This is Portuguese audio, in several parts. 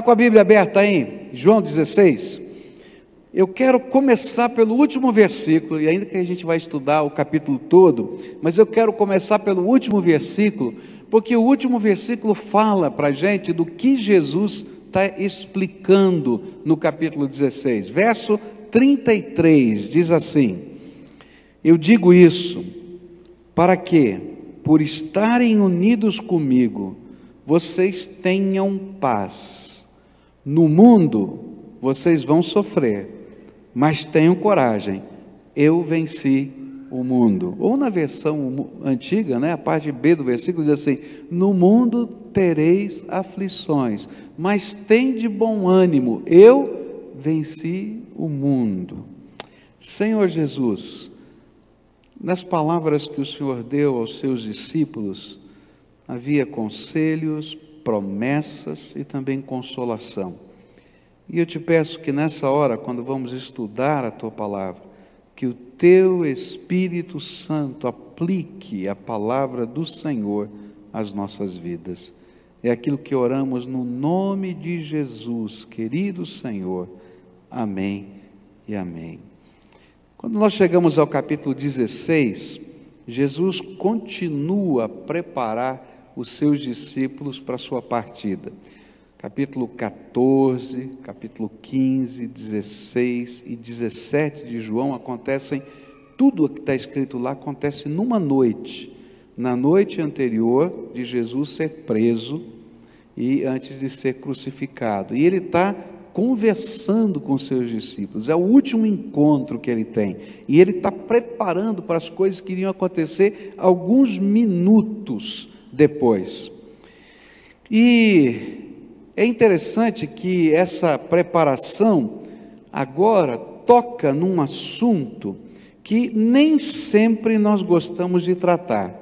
Está com a Bíblia aberta aí, João 16. Eu quero começar pelo último versículo, e ainda que a gente vai estudar o capítulo todo, mas eu quero começar pelo último versículo, porque o último versículo fala para a gente do que Jesus está explicando no capítulo 16. Verso 33 diz assim: eu digo isso para que, por estarem unidos comigo, vocês tenham paz. No mundo vocês vão sofrer, mas tenham coragem, eu venci o mundo. Ou na versão antiga, a parte B do versículo diz assim: no mundo tereis aflições, mas tende bom ânimo, eu venci o mundo. Senhor Jesus, nas palavras que o Senhor deu aos seus discípulos, havia conselhos, promessas e também consolação. E eu te peço que nessa hora, quando vamos estudar a Tua palavra, que o Teu Espírito Santo aplique a palavra do Senhor às nossas vidas. É aquilo que oramos no nome de Jesus, querido Senhor. Amém e amém. Quando nós chegamos ao capítulo 16, Jesus continua a preparar os seus discípulos para a sua partida. Capítulo 14, capítulo 15, 16 e 17 de João acontecem, tudo o que está escrito lá acontece numa noite, na noite anterior de Jesus ser preso e antes de ser crucificado. E ele está conversando com seus discípulos, é o último encontro que ele tem, e ele está preparando para as coisas que iriam acontecer alguns minutos depois. E é interessante que essa preparação agora toca num assunto que nem sempre nós gostamos de tratar.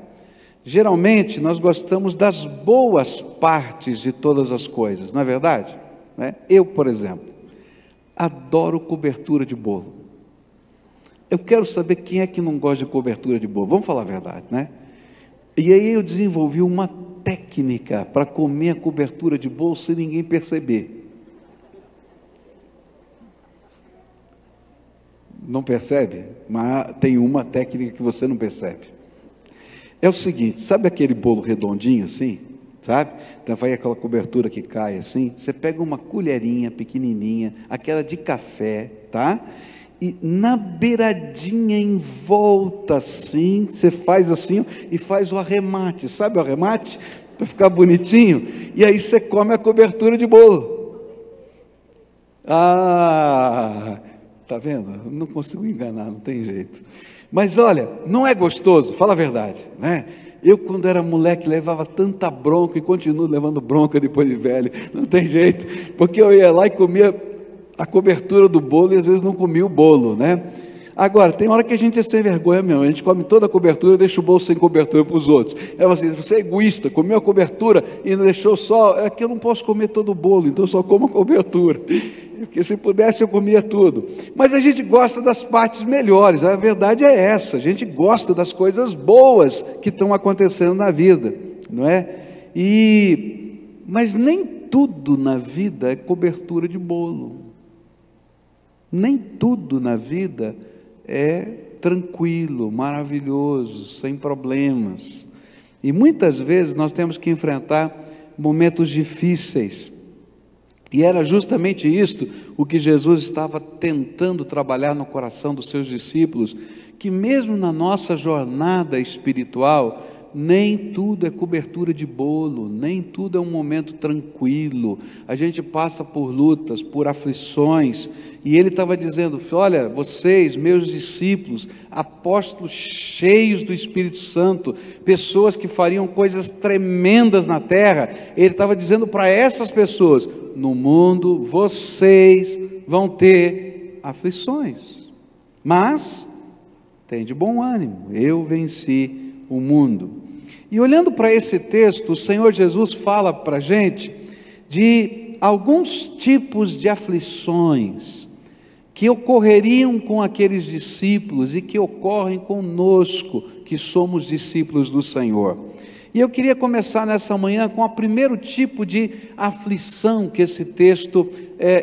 Geralmente nós gostamos das boas partes de todas as coisas, não é verdade? Eu, por exemplo, adoro cobertura de bolo. Eu quero saber quem é que não gosta de cobertura de bolo, vamos falar a verdade, né? E aí eu desenvolvi uma técnica para comer a cobertura de bolo sem ninguém perceber. Não percebe? Mas tem uma técnica que você não percebe. É o seguinte, sabe aquele bolo redondinho assim? Sabe? Então vai aquela cobertura que cai assim, você pega uma colherinha pequenininha, aquela de café, tá? E na beiradinha, em volta assim, você faz assim e faz o arremate, sabe o arremate? Para ficar bonitinho, e aí você come a cobertura de bolo. Ah, tá vendo? Não consigo enganar, não tem jeito. Mas olha, não é gostoso? Fala a verdade, né? Eu, quando era moleque, levava tanta bronca e continuo levando bronca depois de velho, não tem jeito, porque eu ia lá e comia a cobertura do bolo e às vezes não comia o bolo, né? Agora, tem hora que a gente é sem vergonha mesmo, a gente come toda a cobertura e deixa o bolo sem cobertura para os outros. É assim, você é egoísta, comeu a cobertura e não deixou só, é que eu não posso comer todo o bolo, então eu só como a cobertura, porque se pudesse eu comia tudo. Mas a gente gosta das partes melhores, a verdade é essa, a gente gosta das coisas boas que estão acontecendo na vida, não é? Mas nem tudo na vida é cobertura de bolo, nem tudo na vida é tranquilo, maravilhoso, sem problemas. E muitas vezes nós temos que enfrentar momentos difíceis. E era justamente isto o que Jesus estava tentando trabalhar no coração dos seus discípulos, que mesmo na nossa jornada espiritual, nem tudo é cobertura de bolo, nem tudo é um momento tranquilo, a gente passa por lutas, por aflições, e ele estava dizendo, olha, vocês, meus discípulos, apóstolos cheios do Espírito Santo, pessoas que fariam coisas tremendas na terra, ele estava dizendo para essas pessoas, no mundo vocês vão ter aflições, mas tem de bom ânimo, eu venci o mundo. E olhando para esse texto, o Senhor Jesus fala para a gente de alguns tipos de aflições que ocorreriam com aqueles discípulos e que ocorrem conosco, que somos discípulos do Senhor. E eu queria começar nessa manhã com o primeiro tipo de aflição que esse texto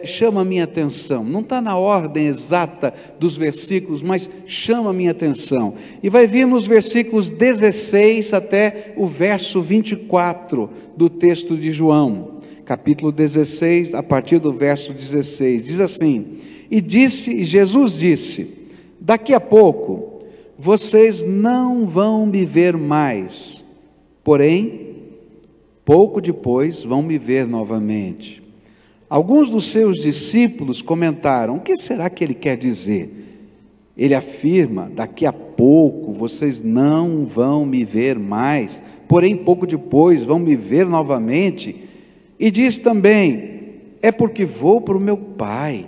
chama a minha atenção. Não está na ordem exata dos versículos, mas chama a minha atenção. E vai vir nos versículos 16 até o verso 24 do texto de João. Capítulo 16, a partir do verso 16. Diz assim: E Jesus disse: Daqui a pouco vocês não vão me ver mais, porém, pouco depois vão me ver novamente. Alguns dos seus discípulos comentaram: O que será que ele quer dizer? Ele afirma: Daqui a pouco vocês não vão me ver mais, porém, pouco depois vão me ver novamente. E diz também: É porque vou para o meu Pai.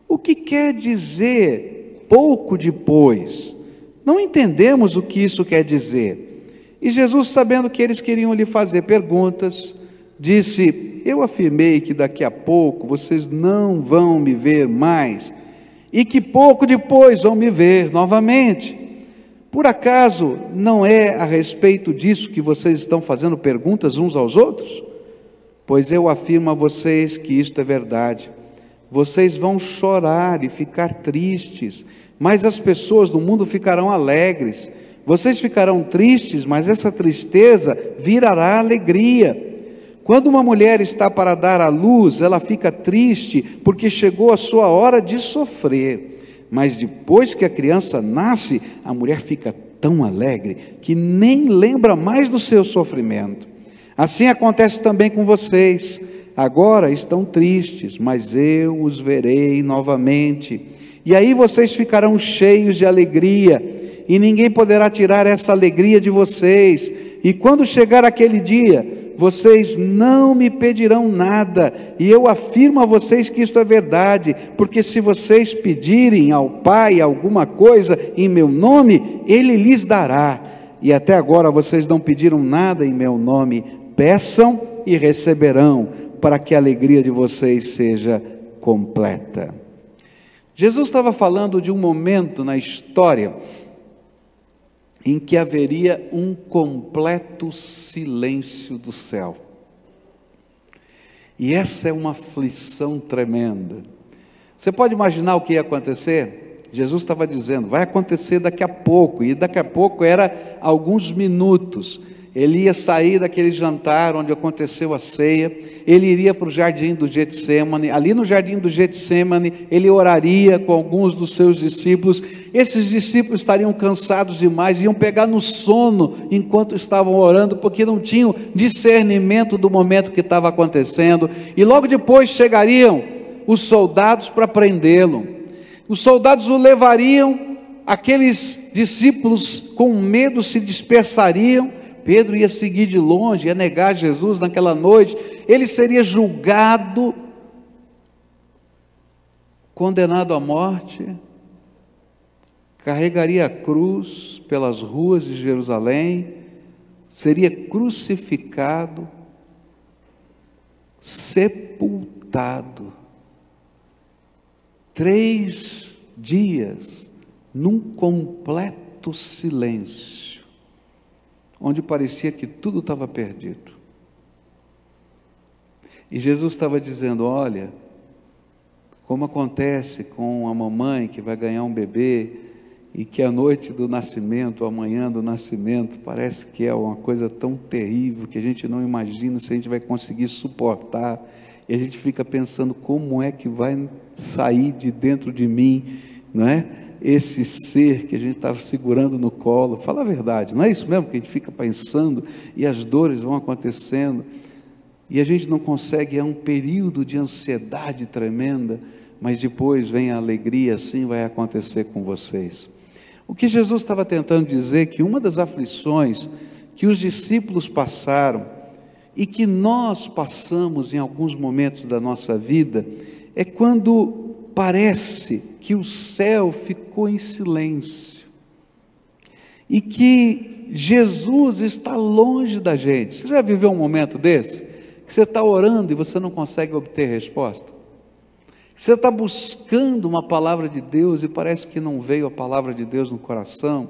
O que quer dizer pouco depois? Não entendemos o que isso quer dizer. E Jesus, sabendo que eles queriam lhe fazer perguntas, disse: Eu afirmei que daqui a pouco vocês não vão me ver mais, e que pouco depois vão me ver novamente. Por acaso não é a respeito disso que vocês estão fazendo perguntas uns aos outros? Pois eu afirmo a vocês que isto é verdade. Vocês vão chorar e ficar tristes, mas as pessoas do mundo ficarão alegres. Vocês ficarão tristes, mas essa tristeza virará alegria. Quando uma mulher está para dar à luz, ela fica triste, porque chegou a sua hora de sofrer. Mas depois que a criança nasce, a mulher fica tão alegre, que nem lembra mais do seu sofrimento. Assim acontece também com vocês. Agora estão tristes, mas eu os verei novamente. E aí vocês ficarão cheios de alegria, e ninguém poderá tirar essa alegria de vocês. E quando chegar aquele dia, vocês não me pedirão nada. E eu afirmo a vocês que isto é verdade, porque se vocês pedirem ao Pai alguma coisa em meu nome, Ele lhes dará. E até agora vocês não pediram nada em meu nome. Peçam e receberão, para que a alegria de vocês seja completa. Jesus estava falando de um momento na história em que haveria um completo silêncio do céu. E essa é uma aflição tremenda. Você pode imaginar o que ia acontecer? Jesus estava dizendo: vai acontecer daqui a pouco, e daqui a pouco era alguns minutos. Ele ia sair daquele jantar onde aconteceu a ceia, ele iria para o jardim do Getsêmani. Ali no jardim do Getsêmani, ele oraria com alguns dos seus discípulos. Esses discípulos estariam cansados demais, iam pegar no sono enquanto estavam orando, porque não tinham discernimento do momento que estava acontecendo. E logo depois chegariam os soldados para prendê-lo. Os soldados o levariam, aqueles discípulos com medo se dispersariam. Pedro ia seguir de longe, ia negar Jesus naquela noite. Ele seria julgado, condenado à morte, carregaria a cruz pelas ruas de Jerusalém, seria crucificado, sepultado. 3 dias num completo silêncio, onde parecia que tudo estava perdido. E Jesus estava dizendo: olha, como acontece com a mamãe que vai ganhar um bebê, e que a noite do nascimento, a manhã do nascimento, parece que é uma coisa tão terrível, que a gente não imagina se a gente vai conseguir suportar, e a gente fica pensando: como é que vai sair de dentro de mim, não é? Esse ser que a gente estava segurando no colo. Fala a verdade, não é isso mesmo que a gente fica pensando, e as dores vão acontecendo, e a gente não consegue, é um período de ansiedade tremenda, mas depois vem a alegria. Assim vai acontecer com vocês. O que Jesus estava tentando dizer, que uma das aflições que os discípulos passaram, e que nós passamos em alguns momentos da nossa vida, é quando parece que o céu ficou em silêncio, e que Jesus está longe da gente. Você já viveu um momento desse? Que você está orando e você não consegue obter resposta? Você está buscando uma palavra de Deus e parece que não veio a palavra de Deus no coração?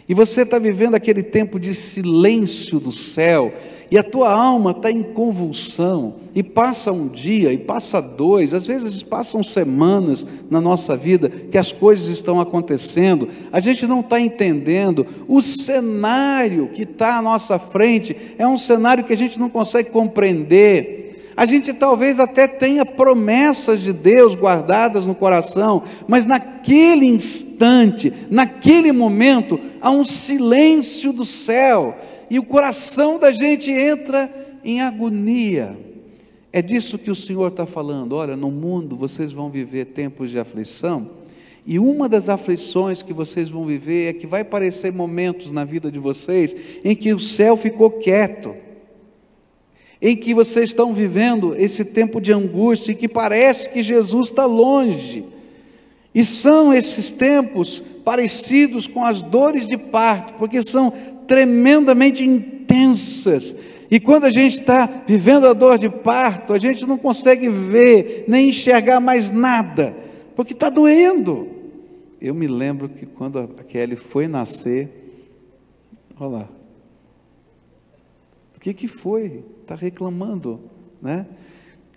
e você está vivendo aquele tempo de silêncio do céu, e a tua alma está em convulsão, e passa um dia, e passa dois, às vezes passam semanas na nossa vida, que as coisas estão acontecendo, a gente não está entendendo, o cenário que está à nossa frente, é um cenário que a gente não consegue compreender. A gente talvez até tenha promessas de Deus guardadas no coração, mas naquele instante, naquele momento, há um silêncio do céu, e o coração da gente entra em agonia. É disso que o Senhor está falando. Olha, no mundo vocês vão viver tempos de aflição, e uma das aflições que vocês vão viver é que vai aparecer momentos na vida de vocês, em que o céu ficou quieto, em que vocês estão vivendo esse tempo de angústia, e que parece que Jesus está longe, e são esses tempos parecidos com as dores de parto, porque são tremendamente intensas, e quando a gente está vivendo a dor de parto, a gente não consegue ver, nem enxergar mais nada, porque está doendo. Eu me lembro que quando a Kelly foi nascer, olha lá, o que foi? Está reclamando, né?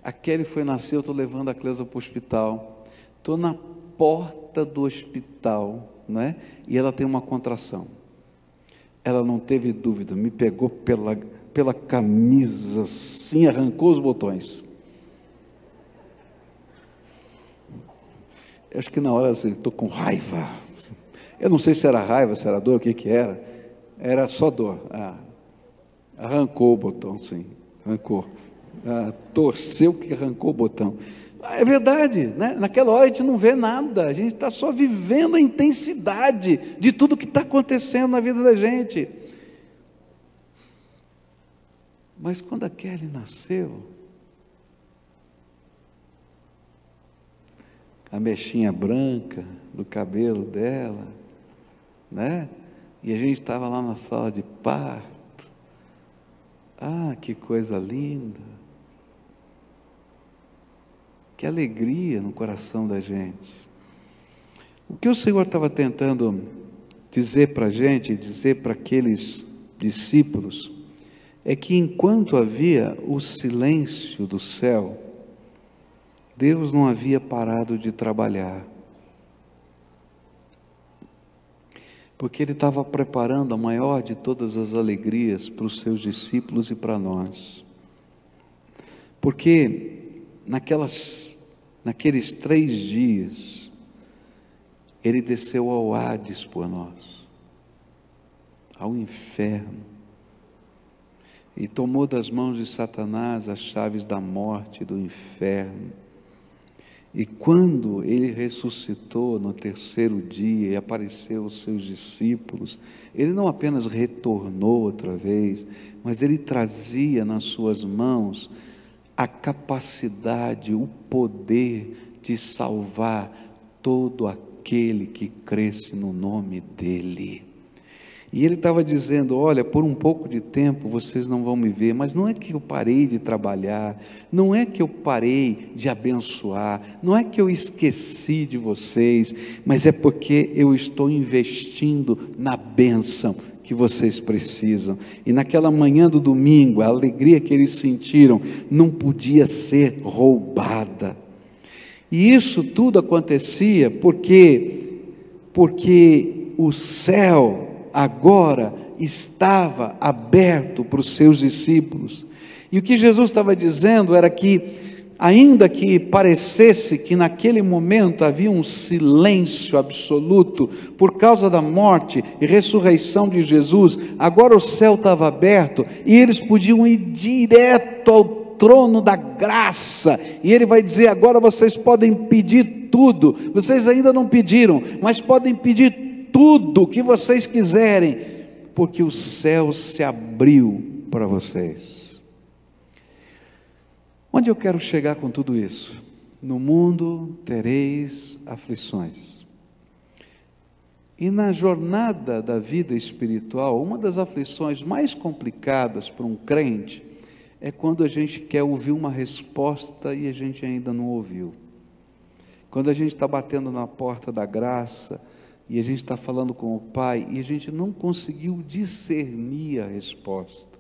A Kelly foi nascer, eu estou levando a Cleusa para o hospital, estou na porta do hospital, né? E ela tem uma contração. Ela não teve dúvida, me pegou pela camisa assim, arrancou os botões. Eu acho que na hora assim, estou com raiva. Eu não sei se era raiva, se era dor, o que era. Era só dor. Arrancou o botão, sim, arrancou. Torceu que arrancou o botão. É verdade, né? Naquela hora a gente não vê nada, a gente está só vivendo a intensidade de tudo que está acontecendo na vida da gente. Mas quando a Kelly nasceu, a mechinha branca do cabelo dela, né? E a gente estava lá na sala de parto. Que coisa linda, que alegria no coração da gente. O que o Senhor estava tentando dizer para a gente, dizer para aqueles discípulos, é que enquanto havia o silêncio do céu, Deus não havia parado de trabalhar, porque Ele estava preparando a maior de todas as alegrias para os seus discípulos e para nós. Porque naqueles 3 dias, Ele desceu ao Hades por nós, ao inferno, e tomou das mãos de Satanás as chaves da morte e do inferno. E quando Ele ressuscitou no 3º dia e apareceu aos seus discípulos, Ele não apenas retornou outra vez, mas Ele trazia nas suas mãos a capacidade, o poder de salvar todo aquele que cresce no nome dEle. E Ele estava dizendo, olha, por um pouco de tempo vocês não vão me ver, mas não é que eu parei de trabalhar, não é que eu parei de abençoar, não é que eu esqueci de vocês, mas é porque eu estou investindo na bênção que vocês precisam. E naquela manhã do domingo, a alegria que eles sentiram não podia ser roubada. E isso tudo acontecia porque o céu agora estava aberto para os seus discípulos, e o que Jesus estava dizendo era que, ainda que parecesse que naquele momento havia um silêncio absoluto, por causa da morte e ressurreição de Jesus, agora o céu estava aberto, e eles podiam ir direto ao trono da graça, e Ele vai dizer, agora vocês podem pedir tudo, vocês ainda não pediram, mas podem pedir tudo o que vocês quiserem, porque o céu se abriu para vocês. Onde eu quero chegar com tudo isso? No mundo tereis aflições. E na jornada da vida espiritual, uma das aflições mais complicadas para um crente é quando a gente quer ouvir uma resposta e a gente ainda não ouviu. Quando a gente está batendo na porta da graça, e a gente está falando com o Pai, e a gente não conseguiu discernir a resposta,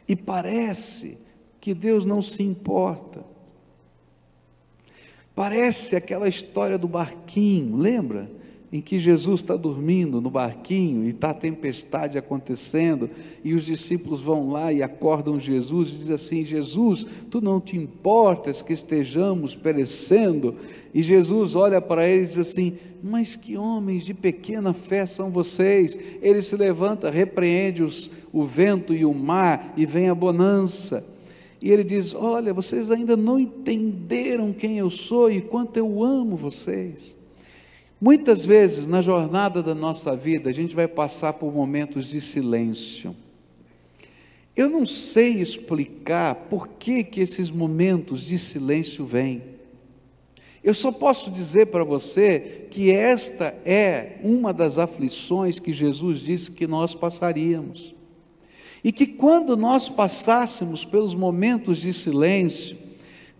e parece que Deus não se importa. Parece aquela história do barquinho, lembra? Em que Jesus está dormindo no barquinho e está a tempestade acontecendo, e os discípulos vão lá e acordam Jesus e dizem assim: Jesus, tu não te importas que estejamos perecendo? E Jesus olha para eles e diz assim: mas que homens de pequena fé são vocês? Ele se levanta, repreende o vento e o mar, e vem a bonança. E ele diz: olha, vocês ainda não entenderam quem eu sou e quanto eu amo vocês. Muitas vezes na jornada da nossa vida a gente vai passar por momentos de silêncio. Eu não sei explicar por que esses momentos de silêncio vêm. Eu só posso dizer para você que esta é uma das aflições que Jesus disse que nós passaríamos. E que quando nós passássemos pelos momentos de silêncio,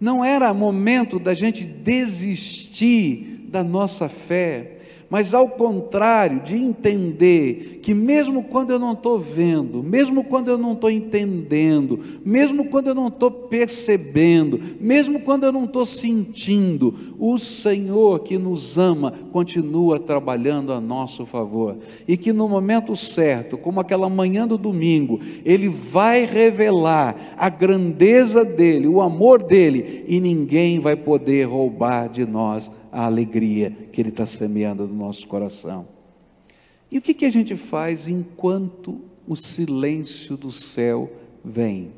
não era momento da gente desistir da nossa fé, mas ao contrário, de entender que mesmo quando eu não estou vendo, mesmo quando eu não estou entendendo, mesmo quando eu não estou percebendo, mesmo quando eu não estou sentindo, o Senhor que nos ama continua trabalhando a nosso favor, e que no momento certo, como aquela manhã do domingo, Ele vai revelar a grandeza dEle, o amor dEle, e ninguém vai poder roubar de nós a alegria que Ele está semeando no nosso coração. E o que a gente faz enquanto o silêncio do céu vem?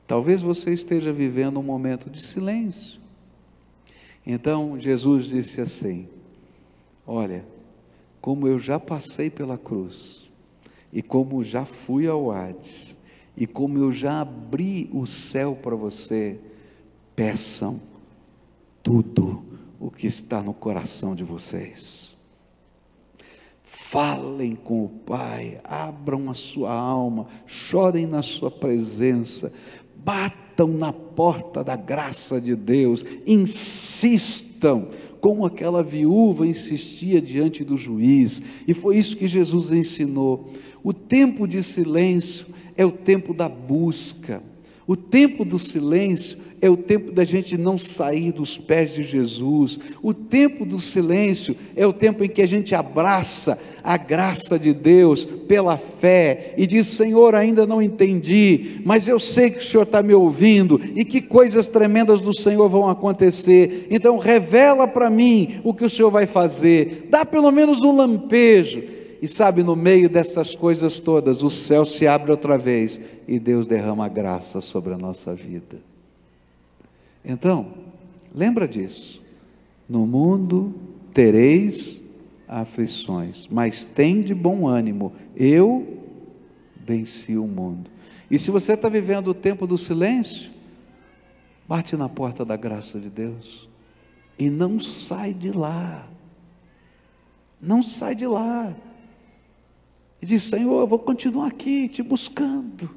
Talvez você esteja vivendo um momento de silêncio. Então Jesus disse assim: olha, como eu já passei pela cruz, e como já fui ao Hades, e como eu já abri o céu para você, peçam tudo o que está no coração de vocês. Falem com o Pai, abram a sua alma, chorem na sua presença, batam na porta da graça de Deus, insistam, como aquela viúva insistia diante do juiz, e foi isso que Jesus ensinou. O tempo de silêncio é o tempo da busca, o tempo do silêncio é o tempo da gente não sair dos pés de Jesus. O tempo do silêncio é o tempo em que a gente abraça a graça de Deus pela fé e diz: Senhor, ainda não entendi, mas eu sei que o Senhor está me ouvindo e que coisas tremendas do Senhor vão acontecer, então revela para mim o que o Senhor vai fazer, dá pelo menos um lampejo. E sabe, no meio dessas coisas todas, o céu se abre outra vez e Deus derrama graça sobre a nossa vida. Então, lembra disso: no mundo tereis aflições, mas tende bom ânimo, eu venci o mundo. E se você está vivendo o tempo do silêncio, bate na porta da graça de Deus e não sai de lá, não sai de lá, e diz: Senhor, eu vou continuar aqui te buscando,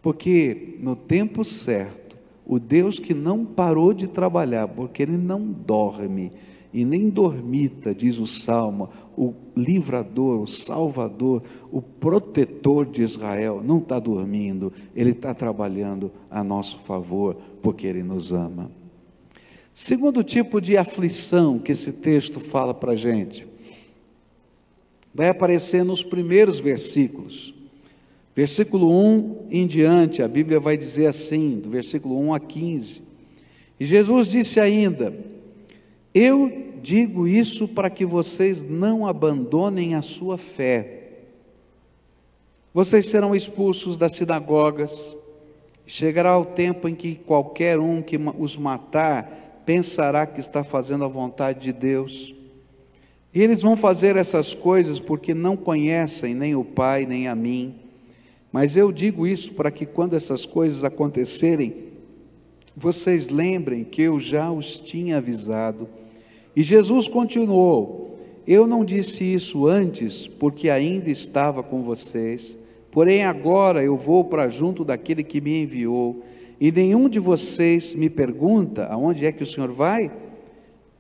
porque no tempo certo, o Deus que não parou de trabalhar, porque Ele não dorme e nem dormita, diz o Salmo, o livrador, o salvador, o protetor de Israel, não está dormindo, Ele está trabalhando a nosso favor, porque Ele nos ama. Segundo tipo de aflição que esse texto fala para a gente, vai aparecer nos primeiros versículos. Versículo 1 em diante, a Bíblia vai dizer assim, do versículo 1 a 15, e Jesus disse ainda: eu digo isso para que vocês não abandonem a sua fé. Vocês serão expulsos das sinagogas, chegará o tempo em que qualquer um que os matar, pensará que está fazendo a vontade de Deus. E eles vão fazer essas coisas porque não conhecem nem o Pai, nem a mim. Mas eu digo isso para que quando essas coisas acontecerem, vocês lembrem que eu já os tinha avisado. E Jesus continuou: eu não disse isso antes, porque ainda estava com vocês, porém agora eu vou para junto daquele que me enviou, e nenhum de vocês me pergunta: aonde é que o Senhor vai?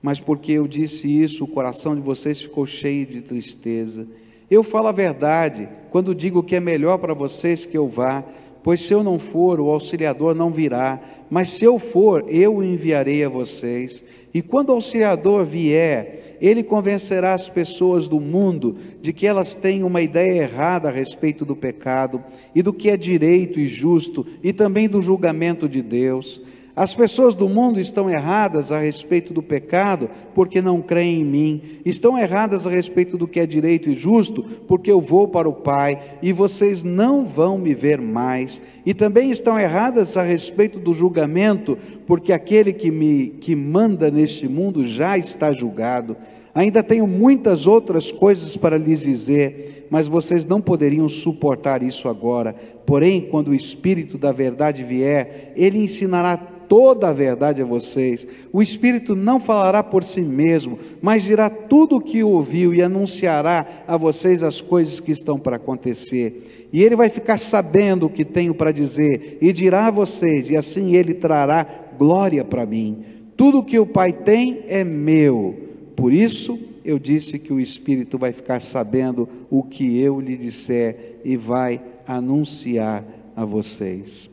mas porque eu disse isso, o coração de vocês ficou cheio de tristeza. Eu falo a verdade quando digo que é melhor para vocês que eu vá, pois se eu não for, o auxiliador não virá, mas se eu for, eu o enviarei a vocês. E quando o auxiliador vier, ele convencerá as pessoas do mundo de que elas têm uma ideia errada a respeito do pecado e do que é direito e justo, e também do julgamento de Deus. As pessoas do mundo estão erradas a respeito do pecado, porque não creem em mim. Estão erradas a respeito do que é direito e justo, porque eu vou para o Pai, e vocês não vão me ver mais. E também estão erradas a respeito do julgamento, porque aquele que manda neste mundo já está julgado. Ainda tenho muitas outras coisas para lhes dizer, mas vocês não poderiam suportar isso agora. Porém, quando o Espírito da verdade vier, ele ensinará toda a verdade a vocês. O Espírito não falará por si mesmo, mas dirá tudo o que ouviu e anunciará a vocês as coisas que estão para acontecer. E ele vai ficar sabendo o que tenho para dizer e dirá a vocês, e assim ele trará glória para mim. Tudo o que o Pai tem é meu. Por isso eu disse que o Espírito vai ficar sabendo o que eu lhe disser e vai anunciar a vocês.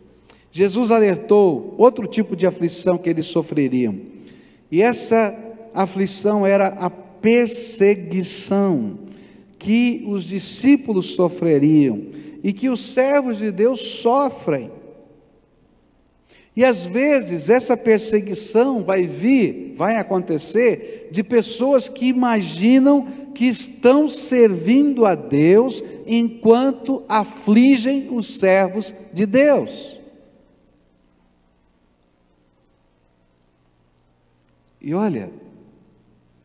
Jesus alertou outro tipo de aflição que eles sofreriam, e essa aflição era a perseguição que os discípulos sofreriam e que os servos de Deus sofrem. E às vezes essa perseguição vai acontecer de pessoas que imaginam que estão servindo a Deus enquanto afligem os servos de Deus. E olha,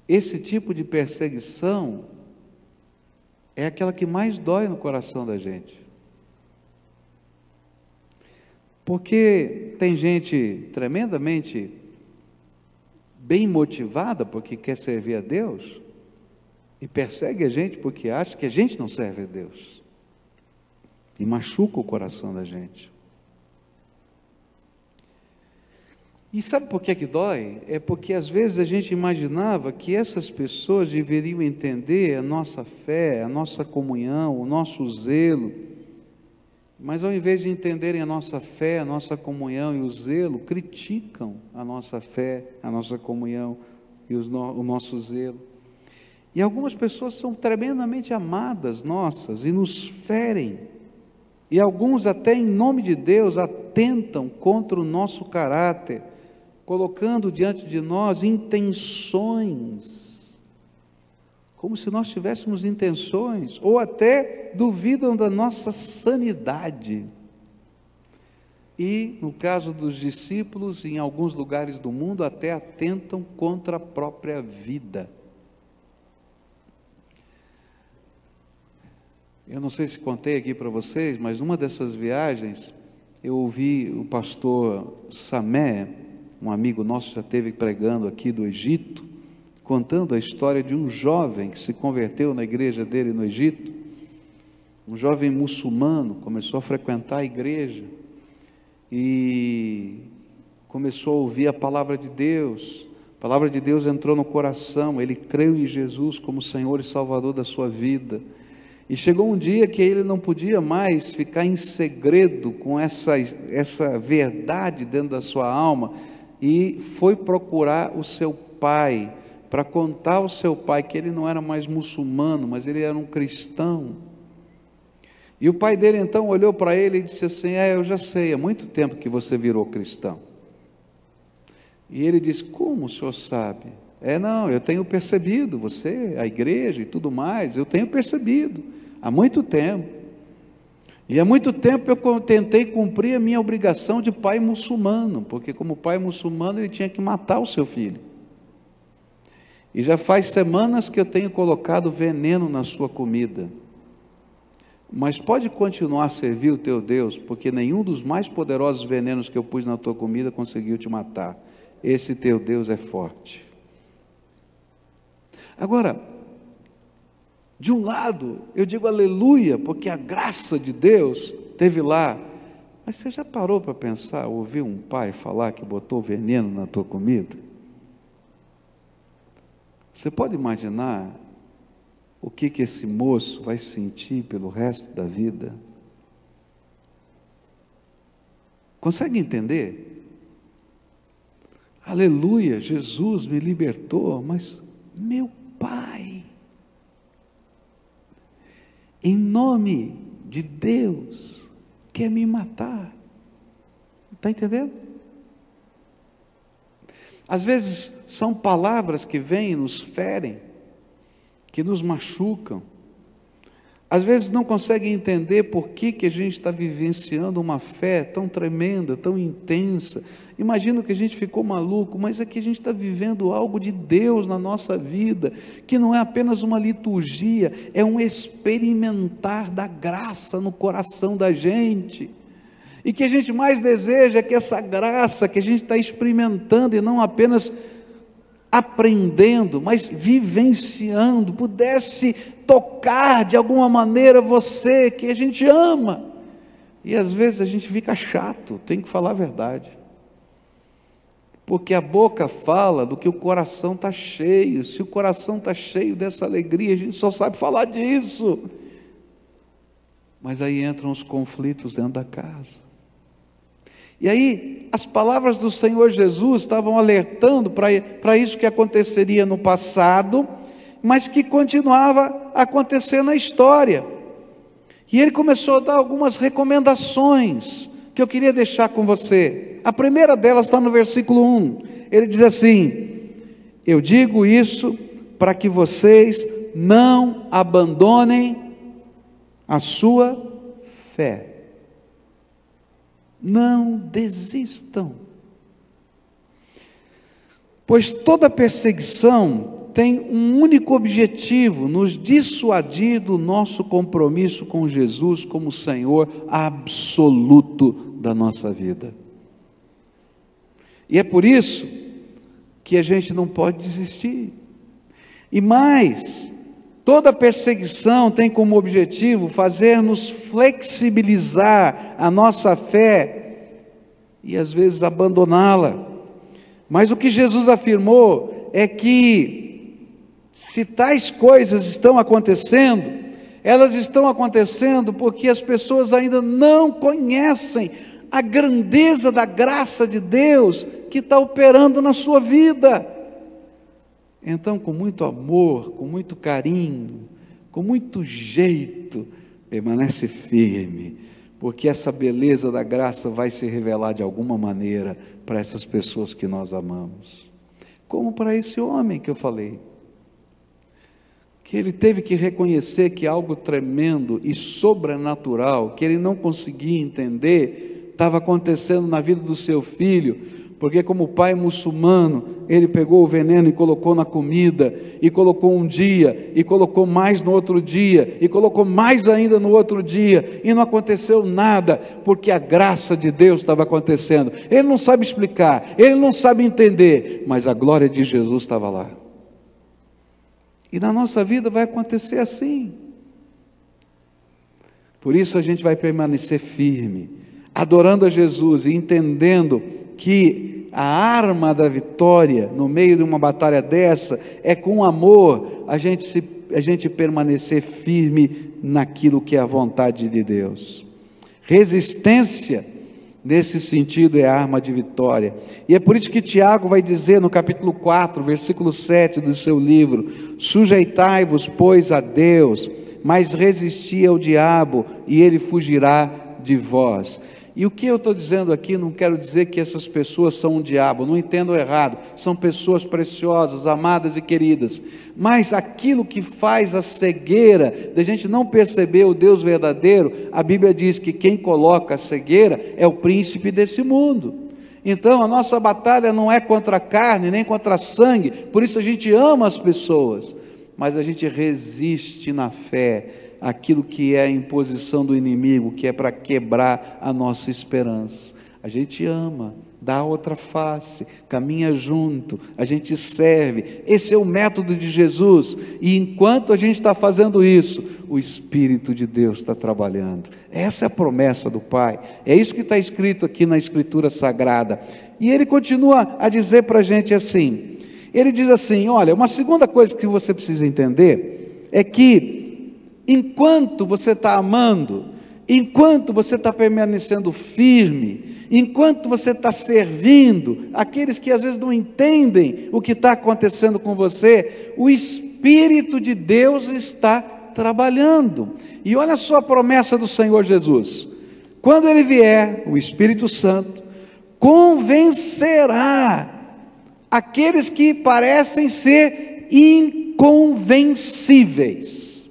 esse tipo de perseguição é aquela que mais dói no coração da gente. Porque tem gente tremendamente bem motivada porque quer servir a Deus e persegue a gente porque acha que a gente não serve a Deus e machuca o coração da gente. E sabe por que dói? É porque às vezes a gente imaginava que essas pessoas deveriam entender a nossa fé, a nossa comunhão, o nosso zelo, mas ao invés de entenderem a nossa fé, a nossa comunhão e o zelo, criticam a nossa fé, a nossa comunhão e o nosso zelo. E algumas pessoas são tremendamente amadas nossas e nos ferem, e alguns até em nome de Deus atentam contra o nosso caráter, colocando diante de nós intenções, como se nós tivéssemos intenções, ou até duvidam da nossa sanidade. E, no caso dos discípulos, em alguns lugares do mundo, até atentam contra a própria vida. Eu não sei se contei aqui para vocês, mas numa dessas viagens, eu ouvi o pastor Samé, um amigo nosso já esteve pregando aqui do Egito, contando a história de um jovem que se converteu na igreja dele no Egito, um jovem muçulmano, começou a frequentar a igreja e começou a ouvir a palavra de Deus entrou no coração, ele creu em Jesus como Senhor e Salvador da sua vida, e chegou um dia que ele não podia mais ficar em segredo com essa verdade dentro da sua alma, e foi procurar o seu pai, para contar ao seu pai que ele não era mais muçulmano, mas ele era um cristão. E o pai dele então olhou para ele e disse assim: eu já sei, há muito tempo que você virou cristão. E ele disse: como o senhor sabe? Não, eu tenho percebido, você, a igreja e tudo mais, eu tenho percebido, há muito tempo. E há muito tempo eu tentei cumprir a minha obrigação de pai muçulmano, porque como pai muçulmano ele tinha que matar o seu filho. E já faz semanas que eu tenho colocado veneno na sua comida. Mas pode continuar a servir o teu Deus, porque nenhum dos mais poderosos venenos que eu pus na tua comida conseguiu te matar. Esse teu Deus é forte. Agora, de um lado, eu digo aleluia, porque a graça de Deus esteve lá. Mas você já parou para pensar, ouvir um pai falar que botou veneno na tua comida? Você pode imaginar o que esse moço vai sentir pelo resto da vida? Consegue entender? Aleluia, Jesus me libertou, mas meu Pai, em nome de Deus, quer me matar. Está entendendo? Às vezes são palavras que vêm e nos ferem, que nos machucam. Às vezes não conseguem entender por que a gente está vivenciando uma fé tão tremenda, tão intensa. Imagino que a gente ficou maluco, mas é que a gente está vivendo algo de Deus na nossa vida, que não é apenas uma liturgia, é um experimentar da graça no coração da gente. E que a gente mais deseja é que essa graça que a gente está experimentando, e não apenas aprendendo, mas vivenciando, pudesse tocar de alguma maneira você que a gente ama. E às vezes a gente fica chato, tem que falar a verdade, porque a boca fala do que o coração está cheio. Se o coração está cheio dessa alegria, a gente só sabe falar disso. Mas aí entram os conflitos dentro da casa. E aí, as palavras do Senhor Jesus estavam alertando para isso que aconteceria no passado, mas que continuava a acontecer na história. E ele começou a dar algumas recomendações que eu queria deixar com você. A primeira delas está no versículo 1. Ele diz assim: eu digo isso para que vocês não abandonem a sua fé. Não desistam, pois toda perseguição tem um único objetivo: nos dissuadir do nosso compromisso com Jesus como Senhor absoluto da nossa vida. E é por isso que a gente não pode desistir. E mais, toda perseguição tem como objetivo fazer-nos flexibilizar a nossa fé e às vezes abandoná-la. Mas o que Jesus afirmou é que se tais coisas estão acontecendo, elas estão acontecendo porque as pessoas ainda não conhecem a grandeza da graça de Deus que está operando na sua vida. Então, com muito amor, com muito carinho, com muito jeito, permanece firme, porque essa beleza da graça vai se revelar de alguma maneira para essas pessoas que nós amamos. Como para esse homem que eu falei, que ele teve que reconhecer que algo tremendo e sobrenatural, que ele não conseguia entender, estava acontecendo na vida do seu filho, porque como pai muçulmano, ele pegou o veneno e colocou na comida, e colocou um dia, e colocou mais no outro dia, e colocou mais ainda no outro dia, e não aconteceu nada, porque a graça de Deus estava acontecendo. Ele não sabe explicar, ele não sabe entender, mas a glória de Jesus estava lá. E na nossa vida vai acontecer assim. Por isso a gente vai permanecer firme, adorando a Jesus e entendendo que a arma da vitória no meio de uma batalha dessa é com amor a gente permanecer firme naquilo que é a vontade de Deus. Resistência nesse sentido é a arma de vitória, e é por isso que Tiago vai dizer no capítulo 4, versículo 7 do seu livro: sujeitai-vos pois a Deus, mas resisti ao diabo e ele fugirá de vós. E o que eu estou dizendo aqui, não quero dizer que essas pessoas são um diabo, não entendo errado, são pessoas preciosas, amadas e queridas, mas aquilo que faz a cegueira da gente não perceber o Deus verdadeiro, a Bíblia diz que quem coloca a cegueira é o príncipe desse mundo. Então a nossa batalha não é contra a carne, nem contra sangue, por isso a gente ama as pessoas, mas a gente resiste na fé aquilo que é a imposição do inimigo, que é para quebrar a nossa esperança. A gente ama, dá outra face, caminha junto, a gente serve. Esse é o método de Jesus, e enquanto a gente está fazendo isso, o Espírito de Deus está trabalhando. Essa é a promessa do Pai, é isso que está escrito aqui na Escritura Sagrada. E ele continua a dizer para a gente assim: Ele diz assim: olha, uma segunda coisa que você precisa entender é que enquanto você está amando, enquanto você está permanecendo firme, enquanto você está servindo aqueles que às vezes não entendem o que está acontecendo com você, o Espírito de Deus está trabalhando. E olha só a promessa do Senhor Jesus: quando Ele vier, o Espírito Santo convencerá aqueles que parecem ser inconvencíveis.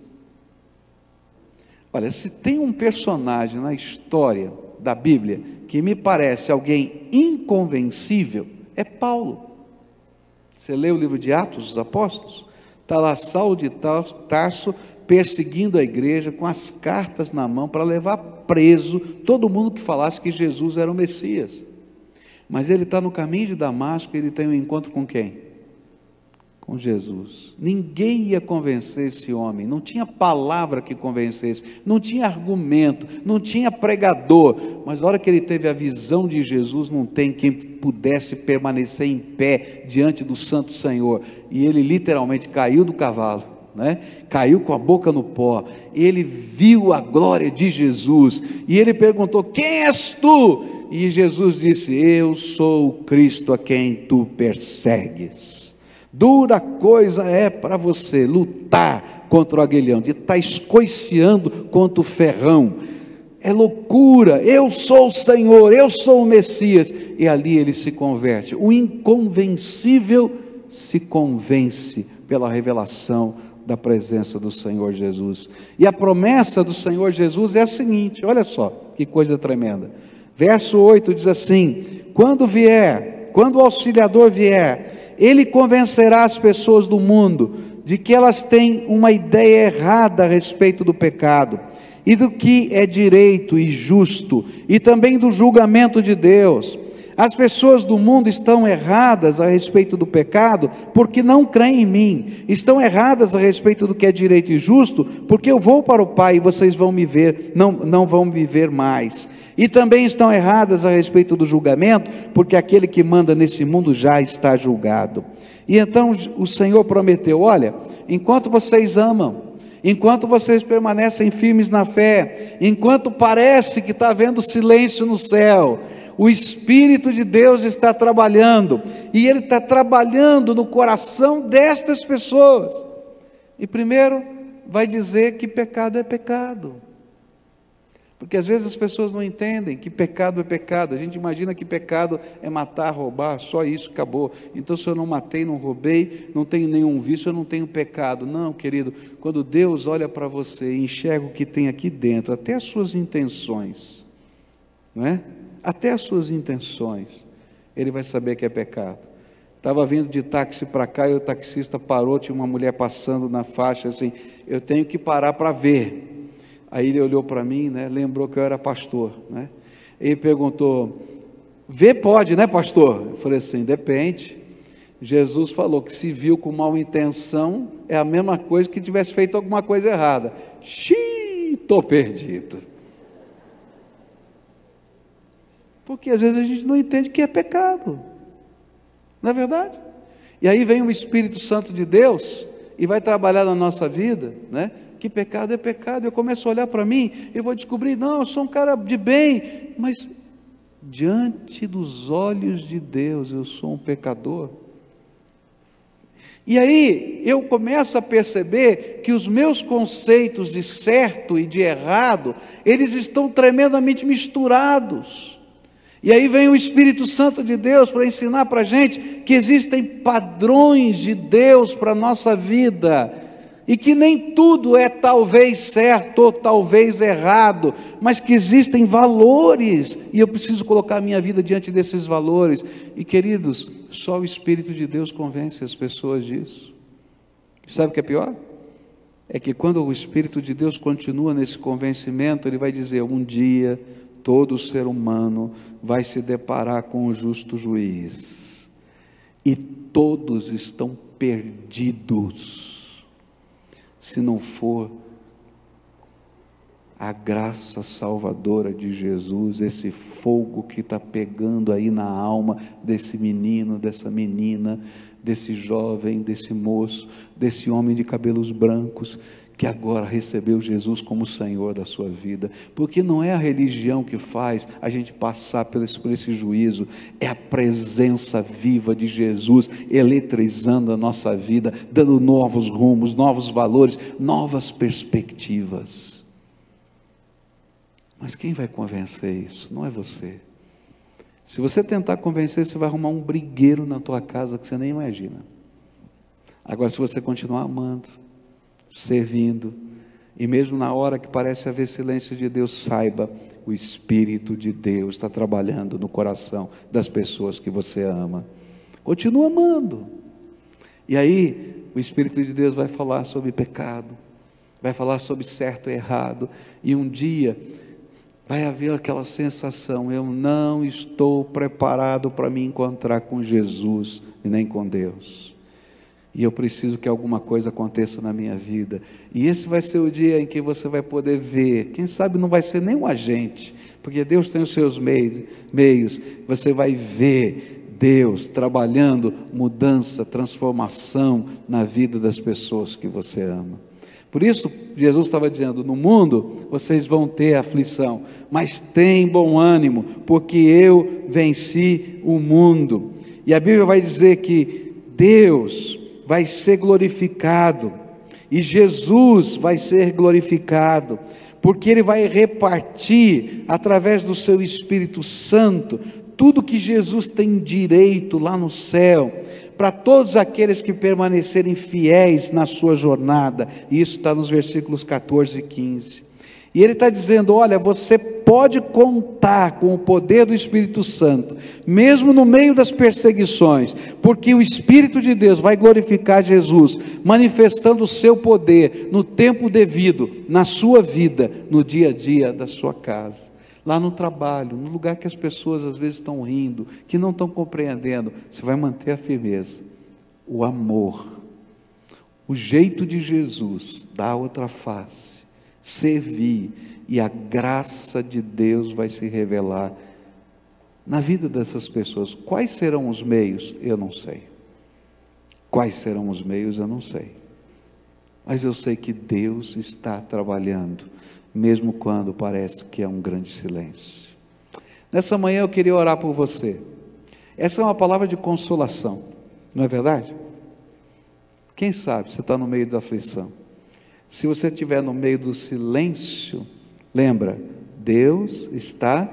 Olha, se tem um personagem na história da Bíblia que me parece alguém inconvencível, é Paulo. Você lê o livro de Atos dos Apóstolos? Está lá Saulo de Tarso perseguindo a igreja com as cartas na mão para levar preso todo mundo que falasse que Jesus era o Messias. Mas ele está no caminho de Damasco e ele tem um encontro com quem? Com Jesus. Ninguém ia convencer esse homem, não tinha palavra que convencesse, não tinha argumento, não tinha pregador, mas na hora que ele teve a visão de Jesus, não tem quem pudesse permanecer em pé diante do Santo Senhor, e ele literalmente caiu do cavalo, né? Caiu com a boca no pó, ele viu a glória de Jesus, e ele perguntou: quem és tu? E Jesus disse: eu sou o Cristo a quem tu persegues. Dura coisa é para você lutar contra o aguilhão, de estar escoiciando contra o ferrão, é loucura. Eu sou o Senhor, eu sou o Messias. E ali ele se converte. O inconvencível se convence pela revelação da presença do Senhor Jesus. E a promessa do Senhor Jesus é a seguinte: olha só que coisa tremenda. Verso 8 diz assim: quando o auxiliador vier, ele convencerá as pessoas do mundo de que elas têm uma ideia errada a respeito do pecado, e do que é direito e justo, e também do julgamento de Deus. As pessoas do mundo estão erradas a respeito do pecado, porque não creem em mim. Estão erradas a respeito do que é direito e justo, porque eu vou para o Pai e vocês vão me ver, não vão me ver mais. E também estão erradas a respeito do julgamento, porque aquele que manda nesse mundo já está julgado. E então o Senhor prometeu: olha, enquanto vocês amam, enquanto vocês permanecem firmes na fé, enquanto parece que está havendo silêncio no céu, o Espírito de Deus está trabalhando, e Ele está trabalhando no coração destas pessoas. E primeiro vai dizer que pecado é pecado, porque às vezes as pessoas não entendem que pecado é pecado. A gente imagina que pecado é matar, roubar, só isso, acabou. Então se eu não matei, não roubei, não tenho nenhum vício, eu não tenho pecado. Não, querido, quando Deus olha para você e enxerga o que tem aqui dentro, até as suas intenções, não é? Até as suas intenções, Ele vai saber que é pecado. Estava vindo de táxi para cá e o taxista parou, tinha uma mulher passando na faixa assim: eu tenho que parar para ver. Aí ele olhou para mim, né, lembrou que eu era pastor, né? Ele perguntou: ver pode, né, pastor? Eu falei assim: depende. Jesus falou que se viu com mal intenção é a mesma coisa que tivesse feito alguma coisa errada. Xiii, estou perdido. Porque às vezes a gente não entende que é pecado, não é verdade? E aí vem o Espírito Santo de Deus e vai trabalhar na nossa vida, né? Que pecado é pecado. Eu começo a olhar para mim, eu vou descobrir: não, eu sou um cara de bem, mas diante dos olhos de Deus eu sou um pecador. E aí eu começo a perceber que os meus conceitos de certo e de errado, eles estão tremendamente misturados. E aí vem o Espírito Santo de Deus para ensinar para a gente que existem padrões de Deus para a nossa vida, e que nem tudo é talvez certo ou talvez errado, mas que existem valores, e eu preciso colocar a minha vida diante desses valores. E queridos, só o Espírito de Deus convence as pessoas disso. Sabe o que é pior? É que quando o Espírito de Deus continua nesse convencimento, Ele vai dizer: um dia todo ser humano vai se deparar com o justo juiz, e todos estão perdidos, se não for a graça salvadora de Jesus, esse fogo que está pegando aí na alma desse menino, dessa menina, desse jovem, desse moço, desse homem de cabelos brancos, que agora recebeu Jesus como Senhor da sua vida, porque não é a religião que faz a gente passar por esse juízo, é a presença viva de Jesus, eletrizando a nossa vida, dando novos rumos, novos valores, novas perspectivas. Mas quem vai convencer isso? Não é você. Se você tentar convencer, você vai arrumar um brigueiro na tua casa que você nem imagina. Agora, se você continuar amando, servindo, e mesmo na hora que parece haver silêncio de Deus, saiba, o Espírito de Deus está trabalhando no coração das pessoas que você ama. Continua amando, e aí o Espírito de Deus vai falar sobre pecado, vai falar sobre certo e errado, e um dia vai haver aquela sensação: eu não estou preparado para me encontrar com Jesus e nem com Deus, e eu preciso que alguma coisa aconteça na minha vida. E esse vai ser o dia em que você vai poder ver, quem sabe não vai ser nem um agente, porque Deus tem os seus meios, você vai ver Deus trabalhando mudança, transformação na vida das pessoas que você ama. Por isso Jesus estava dizendo: no mundo vocês vão ter aflição, mas tem bom ânimo, porque eu venci o mundo. E a Bíblia vai dizer que Deus vai ser glorificado, e Jesus vai ser glorificado, porque Ele vai repartir, através do seu Espírito Santo, tudo que Jesus tem direito lá no céu, para todos aqueles que permanecerem fiéis na sua jornada. Isso está nos versículos 14 e 15, e Ele está dizendo: olha, você pode contar com o poder do Espírito Santo, mesmo no meio das perseguições, porque o Espírito de Deus vai glorificar Jesus, manifestando o seu poder no tempo devido, na sua vida, no dia a dia da sua casa, lá no trabalho, no lugar que as pessoas às vezes estão rindo, que não estão compreendendo. Você vai manter a firmeza, o amor, o jeito de Jesus, dar outra face, servir, e a graça de Deus vai se revelar na vida dessas pessoas. Quais serão os meios? Eu não sei. Quais serão os meios? Eu não sei. Mas eu sei que Deus está trabalhando, mesmo quando parece que é um grande silêncio. Nessa manhã eu queria orar por você. Essa é uma palavra de consolação, não é verdade? Quem sabe você está no meio da aflição. Se você estiver no meio do silêncio, lembra, Deus está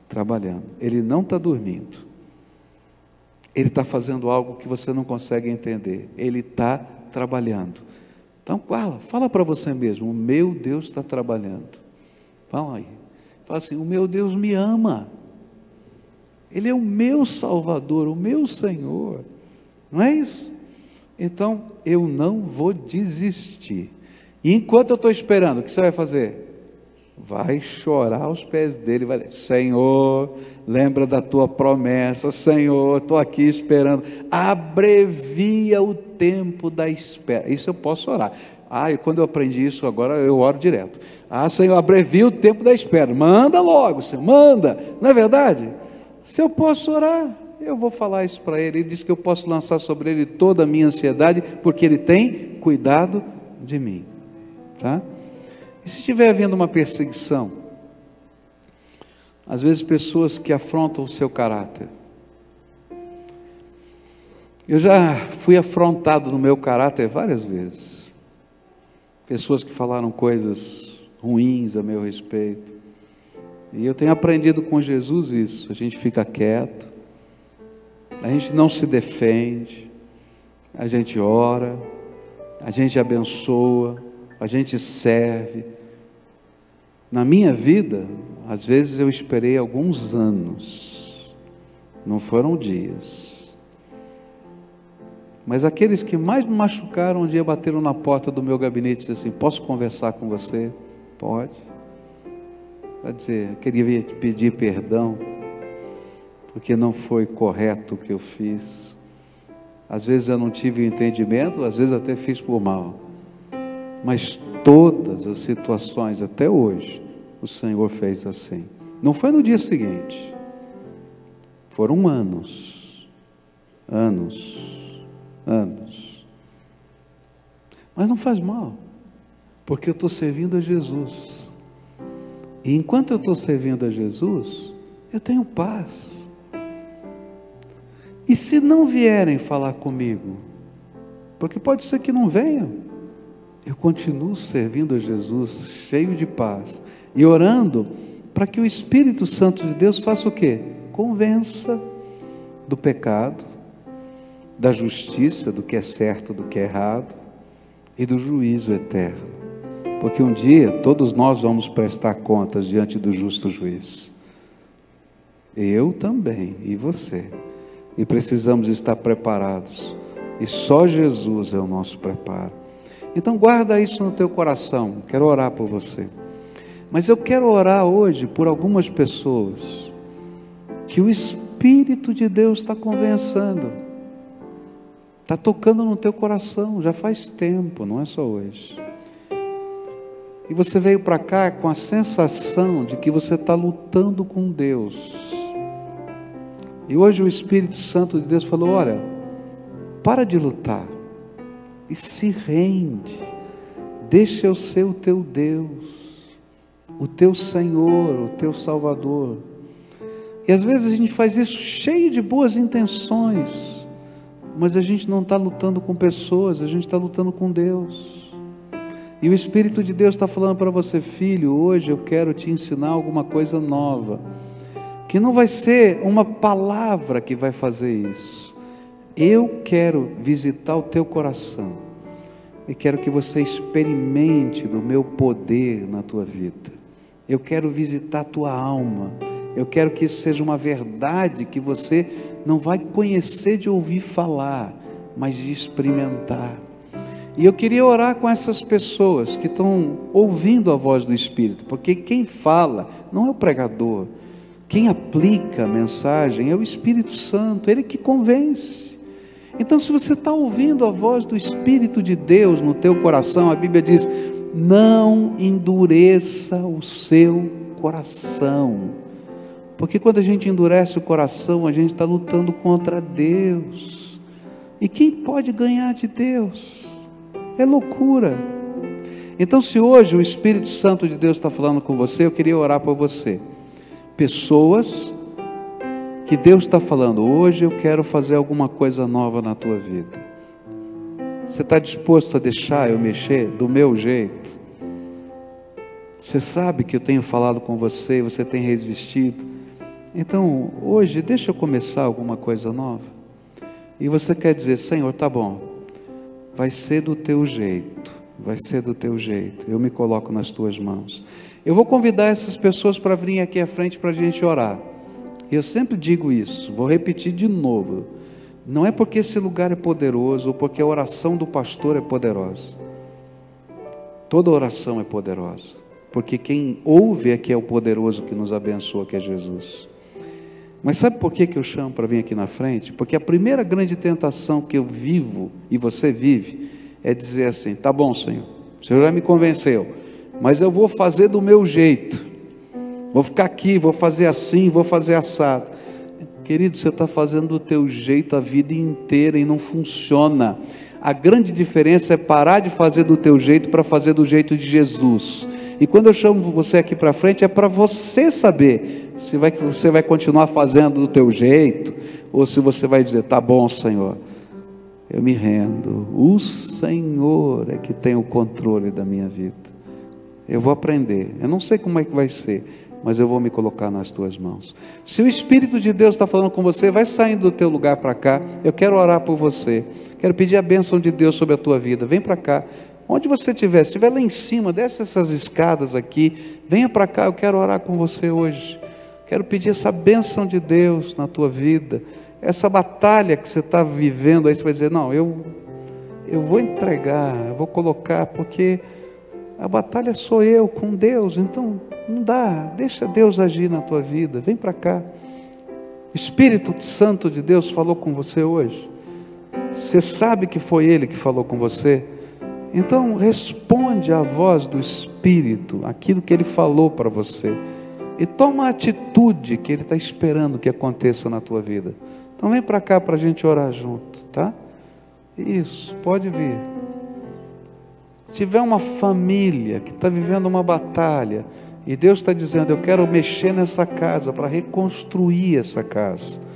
trabalhando, Ele não está dormindo, Ele está fazendo algo que você não consegue entender, Ele está trabalhando. Então fala para você mesmo: o meu Deus está trabalhando. Fala aí, fala assim: o meu Deus me ama, Ele é o meu Salvador, o meu Senhor, não é isso? Então eu não vou desistir. E enquanto eu estou esperando, o que você vai fazer? Vai chorar aos pés dele, vai dizer: Senhor, lembra da tua promessa, Senhor, estou aqui esperando, abrevia o tempo da espera. Isso eu posso orar. E quando eu aprendi isso agora, eu oro direto. Senhor, abrevia o tempo da espera, manda logo, Senhor, manda, não é verdade? Se eu posso orar, eu vou falar isso para Ele. Ele diz que eu posso lançar sobre Ele toda a minha ansiedade, porque Ele tem cuidado de mim, tá? E se estiver havendo uma perseguição, às vezes pessoas que afrontam o seu caráter. Eu já fui afrontado no meu caráter várias vezes. Pessoas que falaram coisas ruins a meu respeito. E eu tenho aprendido com Jesus isso: a gente fica quieto, a gente não se defende, a gente ora, a gente abençoa, a gente serve. Na minha vida, às vezes eu esperei alguns anos, não foram dias, mas aqueles que mais me machucaram, um dia bateram na porta do meu gabinete e disseram assim: posso conversar com você? Pode. Vai dizer: eu queria te pedir perdão, porque não foi correto o que eu fiz. Às vezes eu não tive o entendimento, às vezes até fiz por mal, Mas todas as situações até hoje, o Senhor fez assim. Não foi no dia seguinte, foram anos, mas não faz mal, porque eu estou servindo a Jesus, e enquanto eu estou servindo a Jesus, eu tenho paz. E se não vierem falar comigo, porque pode ser que não venham, eu continuo servindo a Jesus, cheio de paz, e orando para que o Espírito Santo de Deus faça o quê? Convença do pecado, da justiça, do que é certo, do que é errado, e do juízo eterno. Porque um dia todos nós vamos prestar contas diante do justo juiz. Eu também, e você. E precisamos estar preparados. E só Jesus é o nosso preparo. Então guarda isso no teu coração. Quero orar por você. Mas eu quero orar hoje por algumas pessoas que o Espírito de Deus está convencendo. Está tocando no teu coração, já faz tempo, não é só hoje. E você veio para cá com a sensação de que você está lutando com Deus. E hoje o Espírito Santo de Deus falou: olha, para de lutar e se rende. Deixa eu ser o teu Deus, o teu Senhor, o teu Salvador. E às vezes a gente faz isso cheio de boas intenções, mas a gente não está lutando com pessoas, a gente está lutando com Deus. E o Espírito de Deus está falando para você: filho, hoje eu quero te ensinar alguma coisa nova, que não vai ser uma palavra que vai fazer isso. Eu quero visitar o teu coração, e quero que você experimente do meu poder na tua vida. Eu quero visitar a tua alma. Eu quero que isso seja uma verdade que você não vai conhecer de ouvir falar, mas de experimentar. E eu queria orar com essas pessoas que estão ouvindo a voz do Espírito, porque quem fala não é o pregador, quem aplica a mensagem é o Espírito Santo, Ele que convence. Então, se você está ouvindo a voz do Espírito de Deus no teu coração, a Bíblia diz: não endureça o seu coração. Porque quando a gente endurece o coração, a gente está lutando contra Deus. E quem pode ganhar de Deus? É loucura. Então, se hoje o Espírito Santo de Deus está falando com você, eu queria orar por você. Pessoas que Deus está falando: hoje eu quero fazer alguma coisa nova na tua vida. Você está disposto a deixar eu mexer do meu jeito? Você sabe que eu tenho falado com você e você tem resistido. Então, hoje, deixa eu começar alguma coisa nova. E você quer dizer: Senhor, tá bom, vai ser do teu jeito, vai ser do teu jeito, eu me coloco nas tuas mãos. Eu vou convidar essas pessoas para virem aqui à frente para a gente orar. Eu sempre digo isso, vou repetir de novo. Não é porque esse lugar é poderoso, ou porque a oração do pastor é poderosa. Toda oração é poderosa, porque quem ouve é que é o poderoso que nos abençoa, que é Jesus. Mas sabe por que eu chamo para vir aqui na frente? Porque a primeira grande tentação que eu vivo, e você vive, é dizer assim: tá bom, Senhor, o Senhor já me convenceu, mas eu vou fazer do meu jeito, vou ficar aqui, vou fazer assim, vou fazer assado. Querido, você está fazendo do teu jeito a vida inteira e não funciona. A grande diferença é parar de fazer do teu jeito para fazer do jeito de Jesus. E quando eu chamo você aqui para frente, é para você saber se você vai continuar fazendo do teu jeito, ou se você vai dizer: tá bom, Senhor, eu me rendo, o Senhor é que tem o controle da minha vida. Eu vou aprender, eu não sei como é que vai ser, mas eu vou me colocar nas tuas mãos. Se o Espírito de Deus está falando com você, vai saindo do teu lugar para cá. Eu quero orar por você, quero pedir a bênção de Deus sobre a tua vida. Vem para cá, onde você estiver, se estiver lá em cima, desce essas escadas aqui, venha para cá, eu quero orar com você hoje. Quero pedir essa bênção de Deus na tua vida, essa batalha que você está vivendo aí. Você vai dizer: não, eu vou entregar, eu vou colocar, porque a batalha sou eu com Deus. Então não dá, deixa Deus agir na tua vida. Vem para cá. O Espírito Santo de Deus falou com você hoje? Você sabe que foi Ele que falou com você? Então responde responde à voz do Espírito, aquilo que Ele falou para você, e toma a atitude que Ele está esperando que aconteça na tua vida. Então vem para cá para a gente orar junto, tá? Isso, pode vir. Se tiver uma família que está vivendo uma batalha, e Deus está dizendo, eu quero mexer nessa casa, para reconstruir essa casa,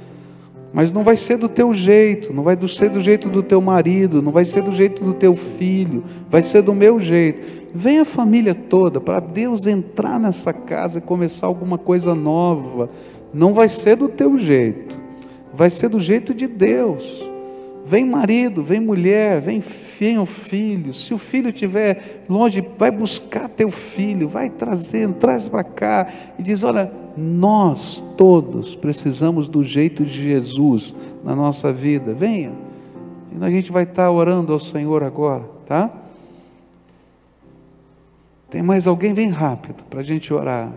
mas não vai ser do teu jeito, não vai ser do jeito do teu marido, não vai ser do jeito do teu filho, vai ser do meu jeito. Vem a família toda, para Deus entrar nessa casa e começar alguma coisa nova. Não vai ser do teu jeito, vai ser do jeito de Deus. Vem marido, vem mulher, vem filho. Se o filho estiver longe, vai buscar teu filho, vai traz para cá e diz, olha, nós todos precisamos do jeito de Jesus na nossa vida. Venha, e a gente vai estar orando ao Senhor agora, tá? Tem mais alguém? Vem rápido para a gente orar.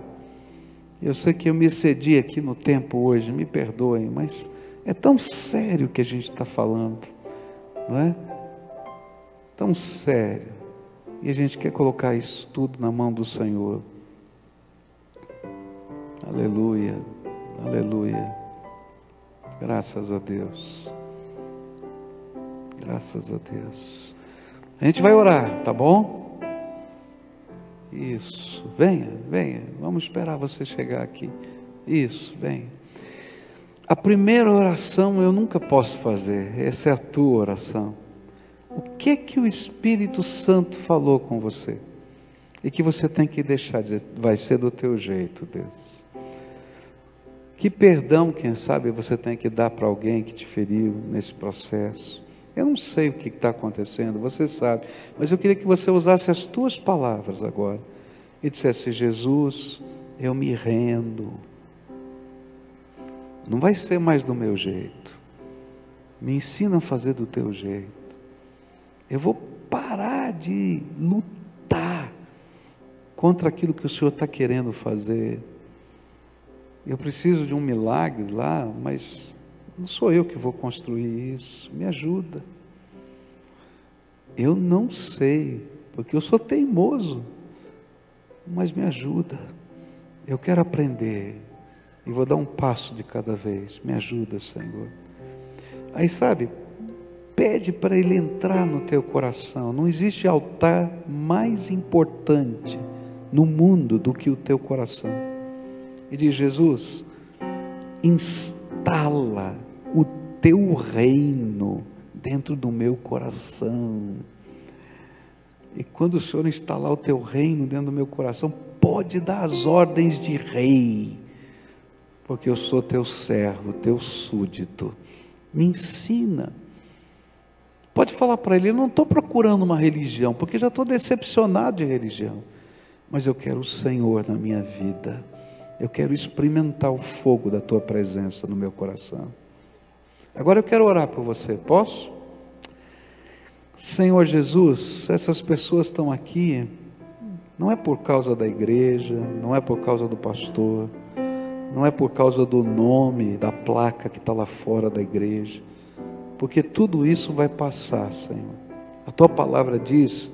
Eu sei que eu me excedi aqui no tempo hoje, me perdoem, mas é tão sério que a gente está falando, não é? Tão sério, e a gente quer colocar isso tudo na mão do Senhor. Aleluia, aleluia, graças a Deus, graças a Deus. A gente vai orar, tá bom? Isso, venha, vamos esperar você chegar aqui. Isso, venha. A primeira oração eu nunca posso fazer, essa é a tua oração. O que o Espírito Santo falou com você? E que você tem que deixar dizer, vai ser do teu jeito, Deus. Que perdão, quem sabe, você tem que dar para alguém que te feriu nesse processo. Eu não sei o que está acontecendo, você sabe, mas eu queria que você usasse as tuas palavras agora e dissesse, Jesus, eu me rendo. Não vai ser mais do meu jeito. Me ensina a fazer do teu jeito. Eu vou parar de lutar contra aquilo que o Senhor está querendo fazer. Eu preciso de um milagre lá, mas não sou eu que vou construir isso. Me ajuda. Eu não sei, porque eu sou teimoso, mas me ajuda. Eu quero aprender e vou dar um passo de cada vez. Me ajuda, Senhor. Aí sabe, pede para Ele entrar no teu coração. Não existe altar mais importante no mundo do que o teu coração. E diz, Jesus, instala o teu reino dentro do meu coração. E quando o Senhor instalar o teu reino dentro do meu coração, pode dar as ordens de rei, porque eu sou teu servo, teu súdito. Me ensina. Pode falar para Ele, eu não estou procurando uma religião, porque já estou decepcionado de religião, mas eu quero o Senhor na minha vida. Eu quero experimentar o fogo da tua presença no meu coração. Agora eu quero orar por você, posso? Senhor Jesus, essas pessoas estão aqui, não é por causa da igreja, não é por causa do pastor, não é por causa do nome, da placa que está lá fora da igreja, porque tudo isso vai passar, Senhor. A tua palavra diz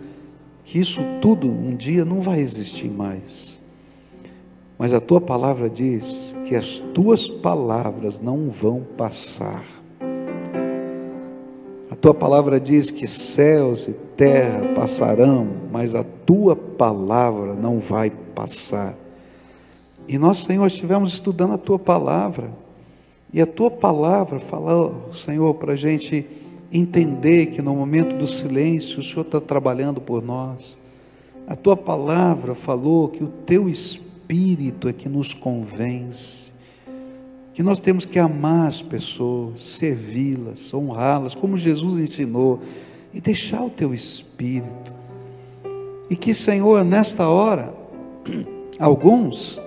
que isso tudo um dia não vai existir mais. Mas a tua palavra diz que as tuas palavras não vão passar. A tua palavra diz que céus e terra passarão, mas a tua palavra não vai passar. E nós, Senhor, estivemos estudando a tua palavra, e a tua palavra falou, Senhor, para a gente entender que no momento do silêncio o Senhor está trabalhando por nós. A tua palavra falou que o teu Espírito é que nos convence, que nós temos que amar as pessoas, servi-las, honrá-las, como Jesus ensinou, e deixar o teu Espírito. E que, Senhor, nesta hora, alguns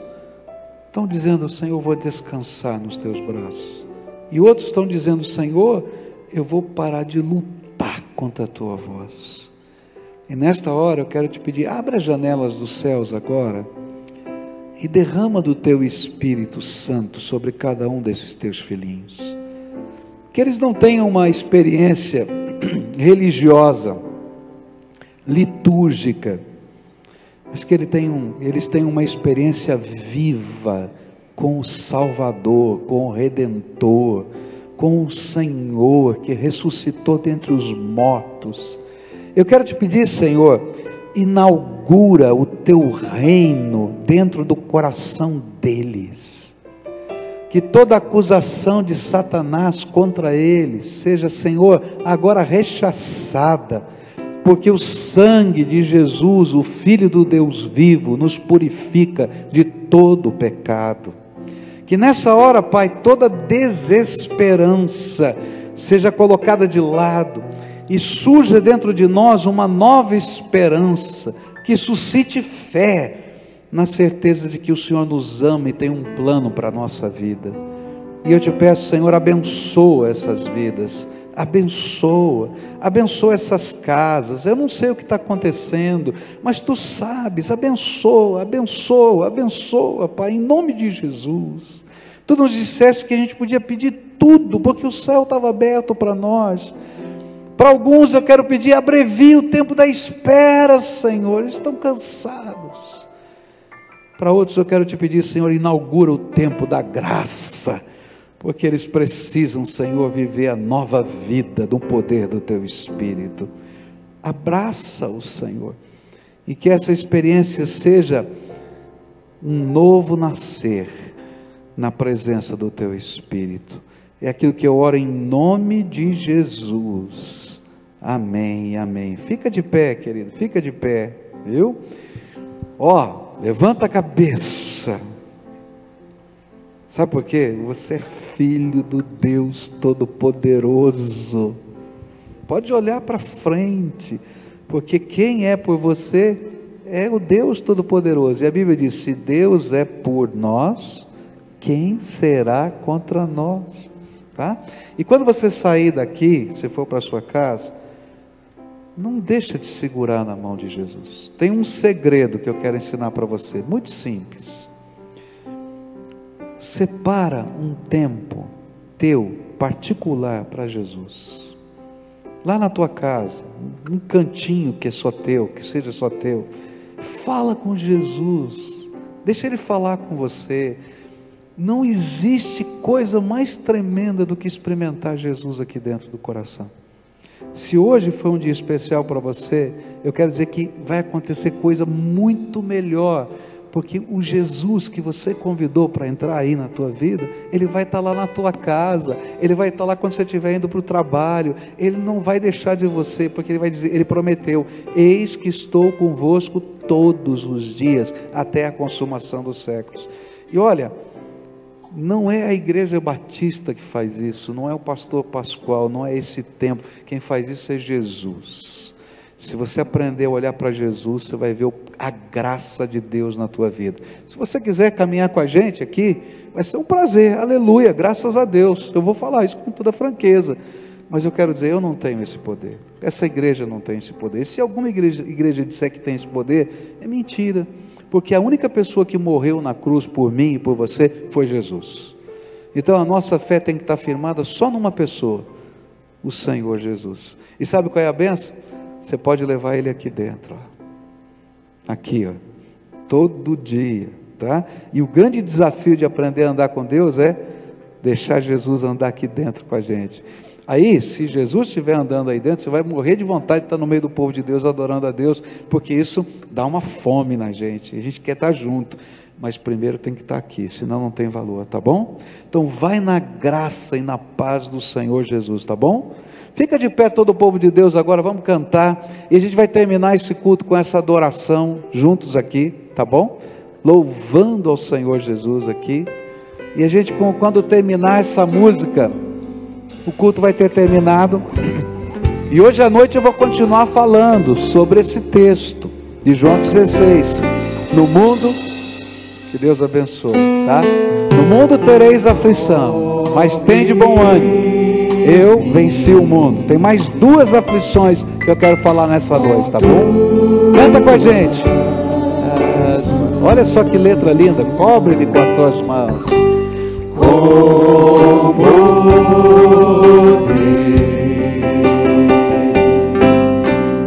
estão dizendo, Senhor, eu vou descansar nos teus braços, e outros estão dizendo, Senhor, eu vou parar de lutar contra a tua voz. E nesta hora eu quero te pedir, abra as janelas dos céus agora, e derrama do teu Espírito Santo sobre cada um desses teus filhinhos, que eles não tenham uma experiência religiosa, litúrgica, mas que eles têm uma experiência viva com o Salvador, com o Redentor, com o Senhor que ressuscitou dentre os mortos. Eu quero te pedir, Senhor, inaugura o teu reino dentro do coração deles, que toda acusação de Satanás contra eles seja, Senhor, agora rechaçada, porque o sangue de Jesus, o Filho do Deus vivo, nos purifica de todo o pecado. Que nessa hora, Pai, toda desesperança seja colocada de lado e surja dentro de nós uma nova esperança, que suscite fé na certeza de que o Senhor nos ama e tem um plano para a nossa vida. E eu te peço, Senhor, abençoa essas vidas, abençoa essas casas. Eu não sei o que está acontecendo, mas Tu sabes. Abençoa, Pai, em nome de Jesus. Tu nos disseste que a gente podia pedir tudo, porque o céu estava aberto para nós. Para alguns eu quero pedir, abrevia o tempo da espera, Senhor, eles estão cansados. Para outros eu quero te pedir, Senhor, inaugura o tempo da graça, porque eles precisam, Senhor, viver a nova vida do poder do Teu Espírito. Abraça-o, Senhor, e que essa experiência seja um novo nascer na presença do Teu Espírito. É aquilo que eu oro em nome de Jesus. Amém, amém. Fica de pé, querido, fica de pé, viu? Levanta a cabeça. Sabe por quê? Você é filho do Deus Todo-Poderoso. Pode olhar para frente, porque quem é por você é o Deus Todo-Poderoso. E a Bíblia diz: se Deus é por nós, quem será contra nós? Tá? E quando você sair daqui, se for para a sua casa, não deixa de segurar na mão de Jesus. Tem um segredo que eu quero ensinar para você, muito simples. Separa um tempo teu, particular, para Jesus. Lá na tua casa, um cantinho que é só teu, que seja só teu. Fala com Jesus, deixa Ele falar com você. Não existe coisa mais tremenda do que experimentar Jesus aqui dentro do coração. Se hoje foi um dia especial para você, eu quero dizer que vai acontecer coisa muito melhor, porque o Jesus que você convidou para entrar aí na tua vida, Ele vai estar lá na tua casa, Ele vai estar lá quando você estiver indo para o trabalho, Ele não vai deixar de você, porque Ele vai dizer, Ele prometeu: eis que estou convosco todos os dias, até a consumação dos séculos. E olha, não é a igreja batista que faz isso, não é o pastor Pascoal, não é esse templo, quem faz isso é Jesus. Se você aprender a olhar para Jesus, você vai ver a graça de Deus na tua vida. Se você quiser caminhar com a gente aqui, vai ser um prazer, aleluia, graças a Deus. Eu vou falar isso com toda franqueza, mas eu quero dizer, eu não tenho esse poder, essa igreja não tem esse poder. E se alguma igreja disser que tem esse poder, é mentira. Porque a única pessoa que morreu na cruz por mim e por você foi Jesus. Então a nossa fé tem que estar firmada só numa pessoa, o Senhor Jesus. E sabe qual é a bênção? Você pode levar Ele aqui dentro, aqui, todo dia, tá? E o grande desafio de aprender a andar com Deus é deixar Jesus andar aqui dentro com a gente. Aí, se Jesus estiver andando aí dentro, você vai morrer de vontade de estar no meio do povo de Deus, adorando a Deus, porque isso dá uma fome na gente, a gente quer estar junto, mas primeiro tem que estar aqui, senão não tem valor, tá bom? Então vai na graça e na paz do Senhor Jesus, tá bom? Fica de pé todo o povo de Deus agora, vamos cantar, e a gente vai terminar esse culto com essa adoração, juntos aqui, tá bom? Louvando ao Senhor Jesus aqui, e a gente, quando terminar essa música, o culto vai ter terminado, e hoje à noite eu vou continuar falando sobre esse texto de João 16, no mundo, que Deus abençoe, tá? No mundo tereis aflição, mas tende bom ânimo, eu venci o mundo. Tem mais 2 aflições que eu quero falar nessa noite, tá bom? Canta com a gente. Olha só que letra linda, cobre-me com as tuas mãos. Com poder,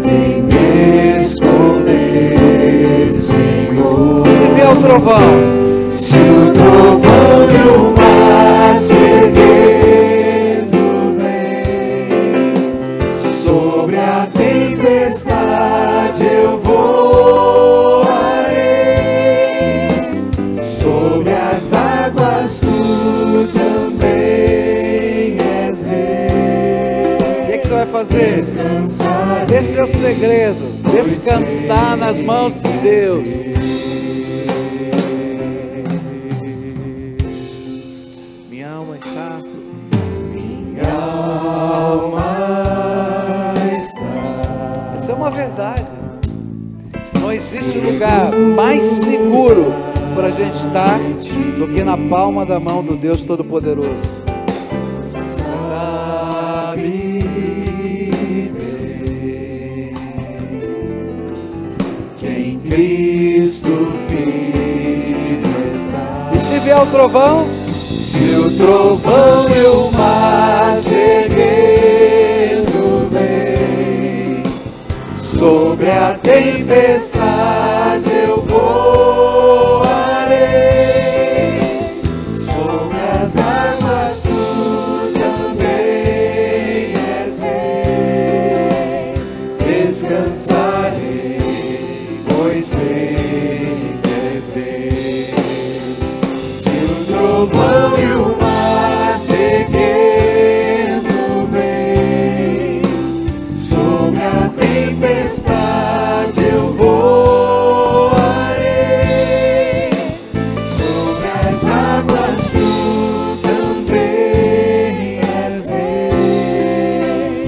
vem me esconder, Senhor. Sobre a tempestade eu voarei, sobre as águas tu também és rei. O que você vai fazer? Descansarei. Esse é o segredo, descansar nas mãos de Deus. Minha alma está, minha alma está. Essa é uma verdade. Não existe lugar mais seguro para a gente estar do que na palma da mão do Deus Todo-Poderoso. Sabe que em Cristo firme está. E se vier o trovão? Se o trovão e o mar seguindo vem, sobre a tempestade eu voarei, sobre as águas tu também és rei. Descansarei, pois sei que és Deus. Se o trovão e o mar seguindo vem, sobre a tempestade eu voarei, sobre as águas tu também és rei.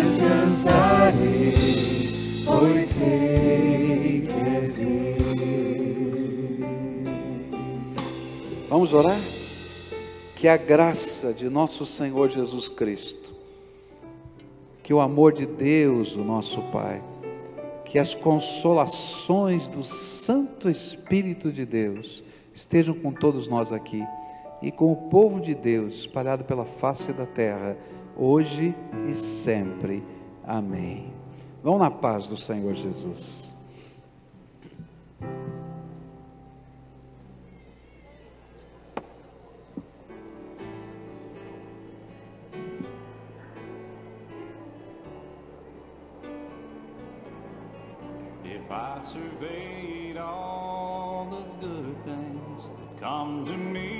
Descansarei, pois sei que és Deus. Vamos orar? Que a graça de nosso Senhor Jesus Cristo, que o amor de Deus, o nosso Pai, que as consolações do Santo Espírito de Deus estejam com todos nós aqui e com o povo de Deus espalhado pela face da terra, hoje e sempre. Amém. Vão na paz do Senhor Jesus. If I surveyed all the good things that come to me,